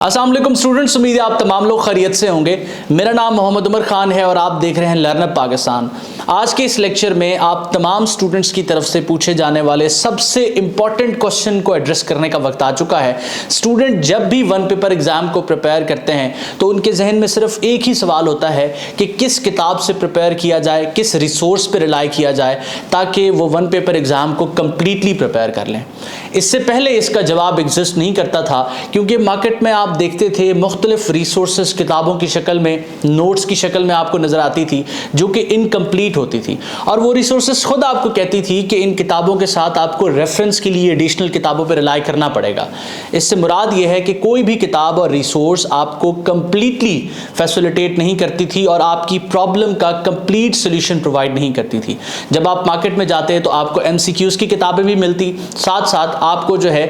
अस्सलाम वालेकुम स्टूडेंट्स, उम्मीद है आप तमाम लोग खैरियत से होंगे। मेरा नाम मोहम्मद उमर खान है और आप देख रहे हैं लर्नअप पाकिस्तान। आज के इस लेक्चर में आप तमाम स्टूडेंट्स की तरफ से पूछे जाने वाले सबसे इंपॉर्टेंट क्वेश्चन को एड्रेस करने का वक्त आ चुका है। स्टूडेंट जब भी वन पेपर एग्जाम को प्रिपेयर करते हैं तो उनके जहन में सिर्फ एक ही सवाल होता है कि किस किताब से प्रिपेयर किया जाए, किस रिसोर्स पर रिलाई किया जाए ताकि वो वन पेपर एग्जाम को कंप्लीटली प्रिपेयर कर लें। इससे पहले इसका जवाब एग्जिस्ट नहीं करता था, क्योंकि मार्केट में आप देखते थे मुख्तलिफ रिसोर्सेज किताबों की शक्ल में, नोट्स की शक्ल में आपको नजर आती थी जो कि इनकम्प्लीट होती थी, और वो रिसोर्सेज खुद आपको कहती थी कि इन किताबों के साथ आपको रेफरेंस के लिए एडिशनल किताबों पर रिलाई करना पड़ेगा। इससे मुराद ये है कि कोई भी किताब और रिसोर्स आपको कंप्लीटली फैसिलिटेट नहीं करती थी और आपकी प्रॉब्लम का कंप्लीट सोल्यूशन प्रोवाइड नहीं करती थी। जब आप मार्केट में जाते हैं तो आपको MCQs की किताबें भी मिलती, साथ साथ आपको जो है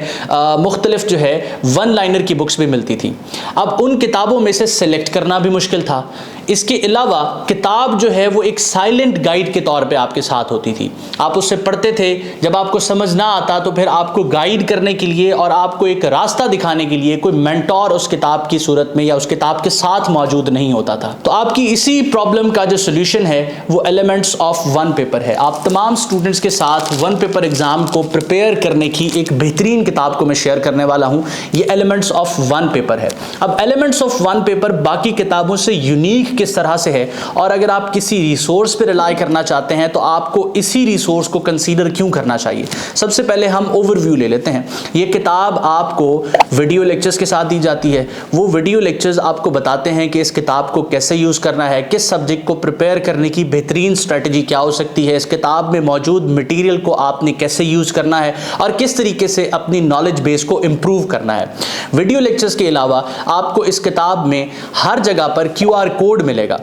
मुख्तलिफ जो है वन लाइनर की बुक्स भी मिलती थी। अब उन किताबों में से सेलेक्ट करना भी मुश्किल था। इसके अलावा किताब जो है वो एक साइलेंट गाइड के तौर पे आपके साथ होती थी। आप उससे पढ़ते थे, जब आपको समझ ना आता तो फिर आपको गाइड करने के लिए और आपको एक रास्ता दिखाने के लिए कोई मेंटोर उस किताब की सूरत में या उस किताब के साथ मौजूद नहीं होता था। तो आपकी इसी प्रॉब्लम का जो सोल्यूशन है वो एलिमेंट्स ऑफ वन पेपर है। आप तमाम स्टूडेंट्स के साथ वन पेपर एग्जाम को प्रिपेयर करने की एक बेहतरीन किताब को मैं शेयर करने वाला हूं। ये एलिमेंट्स ऑफ वन पेपर है। अब एलिमेंट्स ऑफ वन पेपर बाकी किताबों से यूनिक किस तरह से है, और अगर आप किसी रिसोर्स पर रिलाई करना चाहते हैं तो आपको इसी रिसोर्स को कंसीडर क्यों करना चाहिए। सबसे पहले हम ओवरव्यू ले लेते हैं। ये किताब आपको वीडियो लेक्चर्स के साथ दी जाती है। वो वीडियो लेक्चर्स आपको बताते हैं कि इस किताब को कैसे यूज करना है, किस सब्जेक्ट को प्रिपेयर करने की बेहतरीन स्ट्रेटजी क्या हो सकती है, इस किताब में मौजूद मटेरियल को आपने कैसे यूज करना है और किस तरीके से अपनी नॉलेज बेस को इंप्रूव करना है। वीडियो लेक्चर्स के अलावा आपको इस किताब में हर जगह पर QR कोड मिलेगा।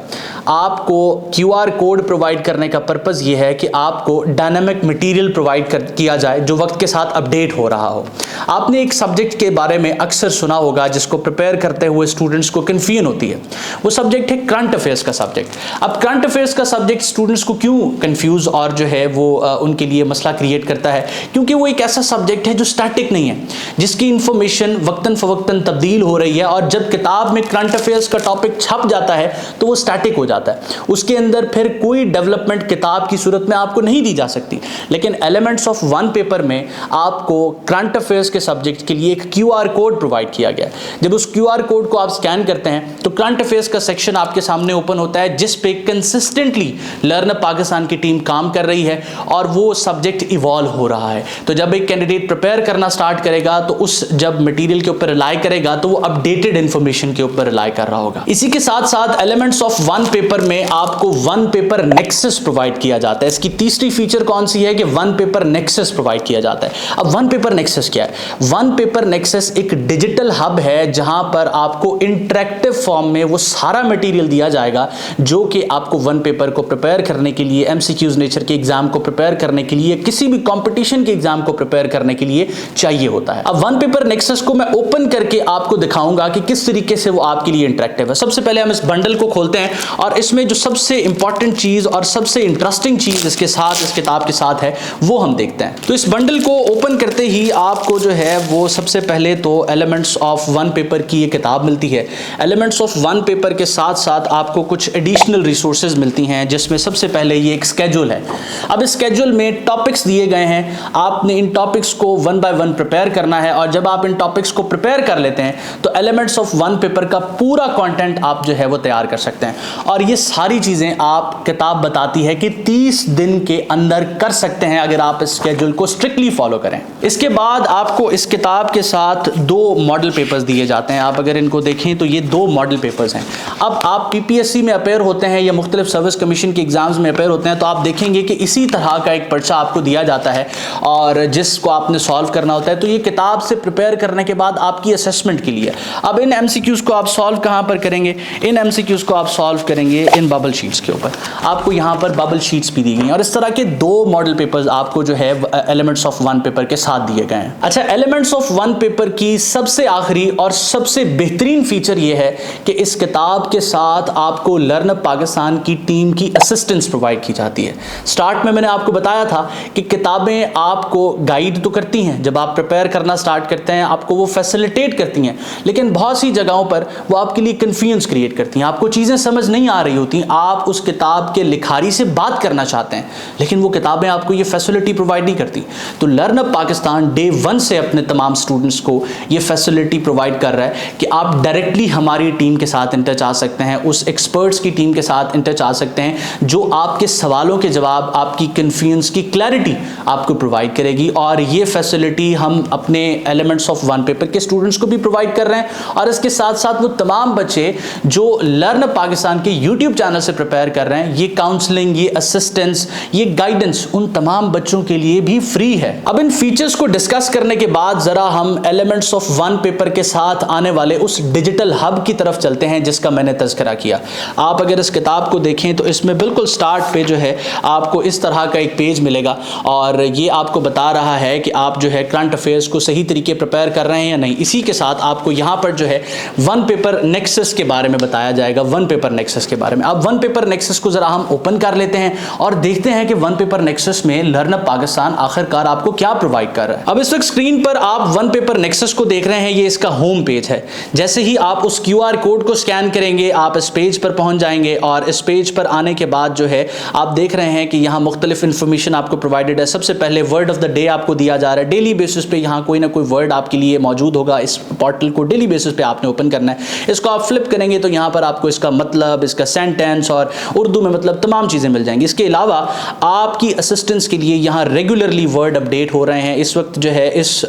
आपको QR कोड प्रोवाइड करने का पर्पस यह है कि आपको डायनामिक मटेरियल प्रोवाइड किया जाए जो वक्त के साथ अपडेट हो रहा हो। आपने एक सब्जेक्ट के बारे में अक्सर सुना होगा जिसको प्रिपेयर करते हुए स्टूडेंट्स को कंफ्यूजन होती है। वो सब्जेक्ट है करंट अफेयर्स का सब्जेक्ट। अब करंट अफेयर्स का सब्जेक्ट स्टूडेंट्स को क्यों कंफ्यूज और जो है वो उनके लिए मसला क्रिएट करता है, क्योंकि वो एक ऐसा सब्जेक्ट है जो स्टैटिक नहीं है, जिसकी इंफॉर्मेशन वक्तन फवक्तन तब्दील हो रही है, और जब किताब में करंट अफेयर्स का टॉपिक छप जाता है तो वो स्टैटिक हो जाता है। उसके अंदर फिर कोई डेवलपमेंट किताब की सूरत में आपको नहीं दी जा सकती। लेकिन एलिमेंट्स ऑफ वन पेपर में आपको करंट अफेयर्स के सब्जेक्ट के लिए एक QR कोड प्रोवाइड किया गया है। जब उस QR कोड को आप स्कैन करते हैं तो करंट अफेयर्स का सेक्शन आपके सामने ओपन होता है, जिस पे कंसिस्टेंटली लर्नअप पाकिस्तान की टीम काम कर रही है और वो सब्जेक्ट इवॉल्व हो रहा है। तो जब एक कैंडिडेट प्रिपेयर करना स्टार्ट करेगा तो उस जब मटेरियल के ऊपर रिलाई करेगा तो वो अपडेटेड इंफॉर्मेशन के ऊपर रिलाई कर रहा होगा। इसी के साथ साथ एलिमेंट्स ऑफ वन पेपर में आपको वन पेपर नेक्सस प्रोवाइड किया जाता है। इसकी तीसरी फीचर कौन सी है कि वन पेपर नेक्सस प्रोवाइड किया जाता है। अब वन पेपर नेक्सस क्या है? वन पेपर नेक्सस एक डिजिटल हब है जहां पर आपको इंटरेक्टिव फॉर्म में वो सारा मटेरियल दिया जाएगा जो कि आपको वन पेपर को प्रिपेयर करने के लिए, MCQs नेचर के एग्जाम को प्रिपेयर करने के लिए, किसी भी कंपटीशन के एग्जाम को प्रिपेयर करने के लिए चाहिए होता है। अब वन पेपर नेक्सस को मैं ओपन करके आपको दिखाऊंगा कि किस तरीके से वो आपके लिए इंटरेक्टिव है। सबसे पहले हम इस बंडल को खोलते हैं और इसमें जो सबसे इंपॉर्टेंट चीज और सबसे इंटरेस्टिंग चीज इसके साथ, इस किताब के साथ है, वो हम देखते हैं। तो इस बंडल को ओपन करते ही आपको जो है वो सबसे पहले तो एलिमेंट्स ऑफ वन पेपर की ये किताब मिलती है। एलिमेंट्स ऑफ वन पेपर के साथ साथ आपको कुछ एडिशनल रिसोर्सेज मिलती हैं, जिसमें सबसे पहले ये एक स्केड्यूल है। अब इस स्केड्यूल में टॉपिक्स दिए गए हैं, आपने इन टॉपिक्स को वन बाय वन प्रिपेयर करना है, और जब आप इन टॉपिक्स को प्रिपेयर कर लेते हैं तो एलिमेंट्स ऑफ वन पेपर का पूरा कंटेंट आप जो है वो तैयार कर सकते हैं। और ये सारी चीजें आप किताब बताती है कि 30 दिन के अंदर कर सकते हैं अगर आप इस स्केड्यूल को स्ट्रिक्टली फॉलो करें। इसके बाद आपको इस किताब के साथ 2 मॉडल पेपर्स दिए जाते हैं। आप अगर इनको देखें तो ये 2 मॉडल पेपर्स हैं। अब आप PPSC में अपेयर होते हैं या मुख्तलिफ सर्विस कमीशन के एग्जाम्स में अपेयर होते हैं तो आप देखेंगे कि इसी तरह का एक पर्चा आपको दिया जाता है और जिसको आपने सॉल्व करना होता है। तो ये किताब से प्रिपेयर करने के बाद आपकी असेसमेंट के लिए। अब इन MCQs को आप सॉल्व कहाँ पर करेंगे? इन MCQs को आप सॉल्व करेंगे इन बबल शीट्स के ऊपर। आपको यहाँ पर बबल शीट्स भी दी गई हैं और इस तरह के 2 मॉडल पेपर्स आपको जो है एलिमेंट्स ऑफ वन पेपर के साथ दिए गए हैं। अच्छा, एलिमेंट्स ऑफ वन पेपर की सबसे आखिरी और सबसे बेहतरीन फीचर ये है कि इस किताब के साथ आपको लर्न अप पाकिस्तान की टीम की असिस्टेंस प्रोवाइड की जाती है। स्टार्ट में मैंने आपको बताया था कि किताबें आपको गाइड तो करती हैं, जब आप प्रिपेयर करना स्टार्ट करते हैं आपको वो फैसिलिटेट करती हैं, लेकिन बहुत सी जगहों पर वो आपके लिए कन्फ्यूजन क्रिएट करती हैं, आपको चीज़ें समझ नहीं आ रही होती, आप उस किताब के लिखारी से बात करना चाहते हैं लेकिन वो किताबें आपको ये फैसिलिटी प्रोवाइड नहीं करती। तो लर्न अप पाकिस्तान डे 1 से अपने तमाम स्टूडेंट्स को ये फैसिलिटी प्रोवाइड कर रहा है कि आप डायरेक्टली हमारी टीम के साथ इन टच आ सकते हैं, उस एक्सपर्ट्स की टीम के साथ इन टच आ सकते हैं जो आपके सवालों के जवाब, आपकी कन्फ्यूजन की क्लैरिटी आपको प्रोवाइड करेगी। और ये फैसिलिटी हम अपने एलिमेंट्स ऑफ वन पेपर के स्टूडेंट्स को भी प्रोवाइड कर रहे हैं और इसके साथ साथ वो तमाम बच्चे जो लर्न अप पाकिस्तान के यूट्यूब चैनल से प्रिपेयर कर रहे हैं, ये काउंसलिंग, ये असिस्टेंस, ये गाइडेंस उन तमाम बच्चों के लिए भी फ्री है। अब इन फीचर्स को डिस्कस करने के बाद जरा हम एलिमेंट्स ऑफ वन पेपर के साथ आने वाले उस डिजिटल हब की तरफ चलते हैं जिसका मैंने तज़किरा किया। आप अगर इस किताब को देखें तो इसमें बिल्कुल स्टार्ट पे जो है आपको इस तरह का एक पेज मिलेगा और ये आपको बता रहा है कि आप जो है करंट अफेयर्स को सही तरीके प्रिपेयर कर रहे हैं या नहीं। इसी के साथ आपको यहाँ पर जो है वन पेपर नेक्सस के बारे में बताया जाएगा, वन पेपर नेक्सस के बारे में। अब वन पेपर नेक्सस को जरा हम ओपन कर लेते हैं और देखते हैं कि वन पेपर नेक्सस में लर्न अप पाकिस्तान आखिरकार आपको क्या प्रोवाइड कर रहा है। अब इस वक्त स्क्रीन पर आप वन पेपर नेक्सस को देख रहे हैं, ये इसका होम पेज है। जैसे ही आप उस QR कोड को स्कैन करेंगे आप इस पेज पर पहुंच जाएंगे और इस पेज पर आने के बाद जो है आप देख रहे हैं कि यहाँ मुख्तलिफ इंफॉर्मेशन आपको प्रोवाइडेड है। सबसे पहले वर्ड ऑफ द डे आपको दिया जा रहा है, डेली बेसिस पे यहाँ कोई ना कोई वर्ड आपके लिए मौजूद होगा। इस पोर्टल को डेली बेसिस पे आपने ओपन करना है। इसको आप फ्लिप करेंगे तो यहाँ पर आपको इसका मतलब, इसका सेंटेंस और उर्दू में मतलब तमाम चीज़ें मिल जाएंगी। इसके अलावा आपकी असिस्टेंस के लिए यहाँ रेगुलरली वर्ड अपडेट हो रहे हैं। इस वक्त जो है इस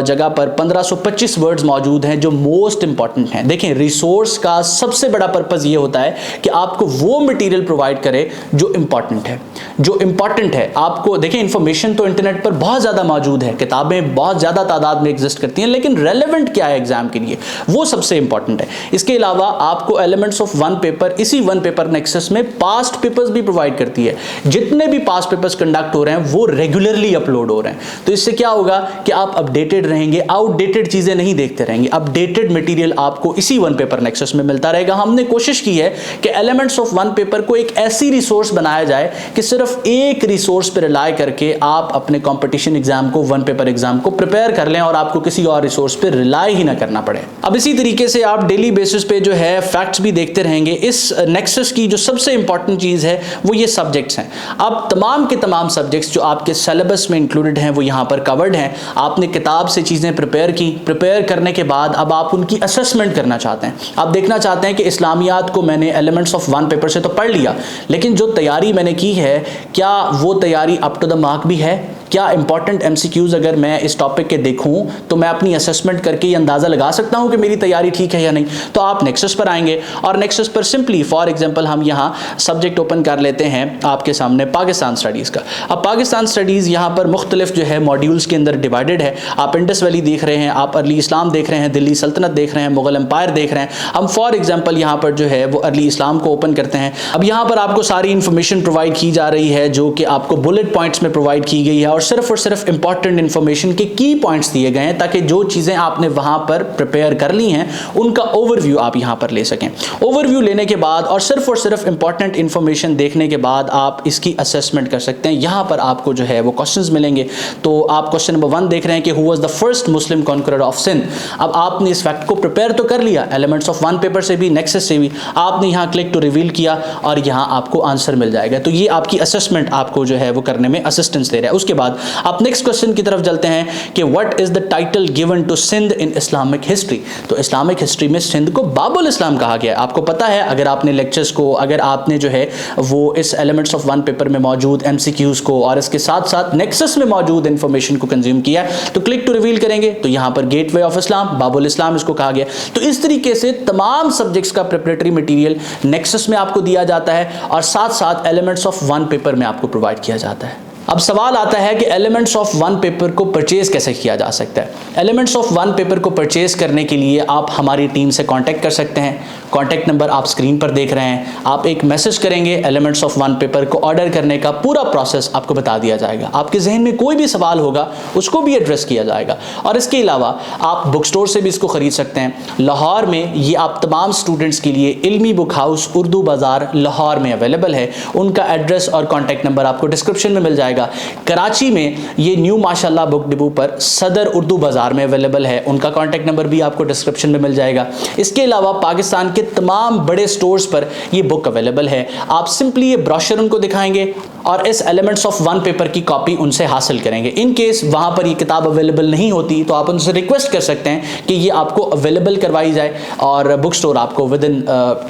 जगह पर 1525 वर्ड्स मौजूद हैं जो मोस्ट इंपॉर्टेंट हैं। देखें, रिसोर्स का सबसे बड़ा पर्पस ये होता है कि आपको वो मटेरियल प्रोवाइड करे जो इंपॉर्टेंट है, जो इंपॉर्टेंट है। आपको देखें, इंफॉर्मेशन तो इंटरनेट पर बहुत ज़्यादा मौजूद है, किताबें बहुत ज़्यादा तादाद में एग्जिस्ट करती हैं, लेकिन रेलेवेंट क्या है एग्जाम के लिए वो सबसे इंपॉर्टेंट है। इसके अलावा आपको एलिमेंट्स ऑफ वन पेपर, इसी वन पेपर नेक्सस में पास्ट पेपर्स भी प्रोवाइड करती है। जितने भी पास्ट पेपर्स कंडक्ट हो रहे हैं वो रेगुलरली अपलोड हो रहे हैं। तो इससे क्या होगा कि आप अपडेटेड रहेंगे, आउटडेटेड चीज़ें नहीं देखते रहेंगे। अपडेटेड मटेरियल आपको इसी वन पेपर नेक्सस में मिलता रहेगा। हमने कोशिश की है कि एलिमेंट्स ऑफ वन पेपर को एक ऐसी रिसोर्स बनाया जाए कि सिर्फ एक रिसोर्स पर रिलाय करके आप अपने कंपटीशन एग्जाम को, वन पेपर एग्जाम को प्रिपेयर कर लें और आपको किसी और रिसोर्स पर रिलाय ही ना करना पड़े। अब इसी तरीके से आप डेली बेसिस पे जो है फैक्ट्स भी देखते रहेंगे। इस नेक्सस की जो सबसे इंपॉर्टेंट चीज़ है वो ये सब्जेक्ट्स हैं। अब तमाम के तमाम सब्जेक्ट्स जो आपके सिलेबस में इंक्लूडेड हैं वो यहाँ पर कवर्ड हैं। आपने किताब से चीज़ें प्रिपेयर की, प्रिपेयर करने के बाद अब आप उनकी असेसमेंट करना चाहते हैं। आप देखना चाहते हैं कि इस्लामियात को मैंने एलिमेंट्स ऑफ वन पेपर से तो पढ़ लिया, लेकिन जो तैयारी मैंने की है क्या वो तैयारी अप टू द मार्क भी है? क्या इंपॉर्टेंट MCQs अगर मैं इस टॉपिक के देखूं तो मैं अपनी असेसमेंट करके ये अंदाज़ा लगा सकता हूं कि मेरी तैयारी ठीक है या नहीं? तो आप नेक्सस पर आएंगे और नेक्सस पर सिंपली फॉर एग्जांपल हम यहाँ सब्जेक्ट ओपन कर लेते हैं आपके सामने पाकिस्तान स्टडीज़ का। अब पाकिस्तान स्टडीज़ यहाँ पर मुख्तलिफ जो है मॉड्यूल्स के अंदर डिवाइडेड है। आप इंडस वैली देख रहे हैं, आप अर्ली इस्लाम देख रहे हैं, दिल्ली सल्तनत देख रहे हैं, मुगल एम्पायर देख रहे हैं। हम फॉर एग्जाम्पल यहाँ पर जो है वो अर्ली इस्लाम को ओपन करते हैं। अब यहाँ पर आपको सारी इंफॉर्मेशन प्रोवाइड की जा रही है जो कि आपको बुलेट पॉइंट्स में प्रोवाइड की गई है और सिर्फ इंपॉर्टेंट इंफॉर्मेशन के की पॉइंट्स दिए गए हैं ताकि जो चीज़ें आपने वहां पर प्रिपेयर कर ली हैं उनका ओवरव्यू आप यहां पर ले सकें। ओवरव्यू लेने के बाद और सिर्फ इंपॉर्टेंट इंफॉर्मेशन देखने के बाद आप इसकी असेसमेंट कर सकते हैं। यहां पर आपको जो है वो क्वेश्चंस मिलेंगे। तो आप क्वेश्चन नंबर 1 देख रहे हैं कि who was the first Muslim conqueror of Sindh. अब आपने इस फैक्ट को प्रिपेयर तो कर लिया, एलिमेंट्स ऑफ वन पेपर से भी, नेक्सस से भी। आपने यहाँ क्लिक टू रिवील किया और यहाँ आपको आंसर मिल जाएगा। तो ये आपकी असेसमेंट आपको जो है वो करने में असिस्टेंस दे रहा है। उसके बाद आप नेक्स्ट क्वेश्चन की तरफ चलते हैं कि what is the title given to Sindh in Islamic history. तो इस्लामिक हिस्ट्री में सिंध को बाबुल इस्लाम कहा गया है। आपको पता है, अगर आपने लेक्चर्स को, अगर आपने जो है वो इस एलिमेंट्स ऑफ वन पेपर में मौजूद MCQs को और इसके साथ साथ नेक्सस में मौजूद इंफॉर्मेशन को कंज्यूम किया तो क्लिक टू रिवील करेंगे तो यहाँ पर गेटवे ऑफ इस्लाम, बाबुल इस्लाम इसको कहा गया। तो इस तरीके से तमाम सब्जेक्ट्स का प्रिपरेटरी मटेरियल नेक्सस में आपको दिया जाता है और साथ साथ एलिमेंट्स ऑफ वन पेपर में आपको प्रोवाइड किया जाता है। अब सवाल आता है कि एलिमेंट्स ऑफ वन पेपर को परचेज कैसे किया जा सकता है। एलिमेंट्स ऑफ वन पेपर को परचेज करने के लिए आप हमारी टीम से कांटेक्ट कर सकते हैं। कॉन्टैक्ट नंबर आप स्क्रीन पर देख रहे हैं, आप एक मैसेज करेंगे, एलिमेंट्स ऑफ वन पेपर को ऑर्डर करने का पूरा प्रोसेस आपको बता दिया जाएगा। आपके जहन में कोई भी सवाल होगा उसको भी एड्रेस किया जाएगा। और इसके अलावा आप बुक स्टोर से भी इसको खरीद सकते हैं। लाहौर में ये आप तमाम स्टूडेंट्स के लिए इल्मी बुक हाउस उर्दू बाज़ार लाहौर में अवेलेबल है। उनका एड्रेस और कॉन्टैक्ट नंबर आपको डिस्क्रिप्शन में मिल जाएगा। कराची में ये न्यू माशाल्लाह बुक डिपो पर सदर उर्दू बाज़ार में अवेलेबल है, उनका कॉन्टैक्ट नंबर भी आपको डिस्क्रिप्शन में मिल जाएगा। इसके अलावा पाकिस्तान के तमाम बड़े स्टोर्स पर ये बुक अवेलेबल है। आप सिंपली ये ब्रोशर उनको दिखाएंगे और इस एलिमेंट्स ऑफ वन पेपर की कॉपी उनसे हासिल करेंगे। इन केस वहाँ पर ये किताब अवेलेबल नहीं होती तो आप उनसे रिक्वेस्ट कर सकते हैं कि ये आपको अवेलेबल करवाई जाए, और बुक स्टोर आपको विद इन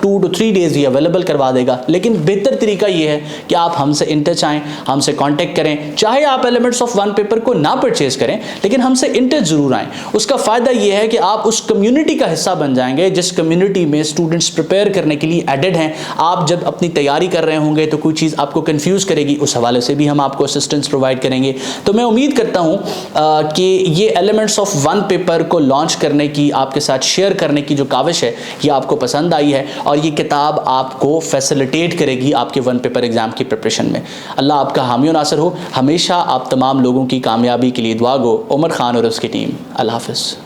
2 to 3 डेज़ ये अवेलेबल करवा देगा। लेकिन बेहतर तरीका ये है कि आप हमसे इन टच आएँ, हमसे कॉन्टैक्ट करें। चाहे आप एलिमेंट्स ऑफ वन पेपर को ना परचेज करें, लेकिन हमसे इन टच ज़रूर आएँ। उसका फ़ायदा ये है कि आप उस कम्युनिटी का हिस्सा बन जाएंगे जिस कम्युनिटी में स्टूडेंट्स प्रिपेयर करने के लिए एडेड हैं। आप जब अपनी तैयारी कर रहे होंगे तो कोई चीज़ आपको कंफ्यूज करेगी, उस हवाले से भी हम आपको असिस्टेंस प्रोवाइड करेंगे। तो मैं उम्मीद करता हूँ कि ये एलिमेंट्स ऑफ वन पेपर को लॉन्च करने की, आपके साथ शेयर करने की जो काविश है, ये आपको पसंद आई है और ये किताब आपको फैसिलिटेट करेगी आपके वन पेपर एग्जाम की प्रिपरेशन में। अल्लाह आपका हामी और नासिर हो। हमेशा आप तमाम लोगों की कामयाबी के लिए दुआ गो। उमर खान और उसकी टीम। अल्लाह हाफ़िज़।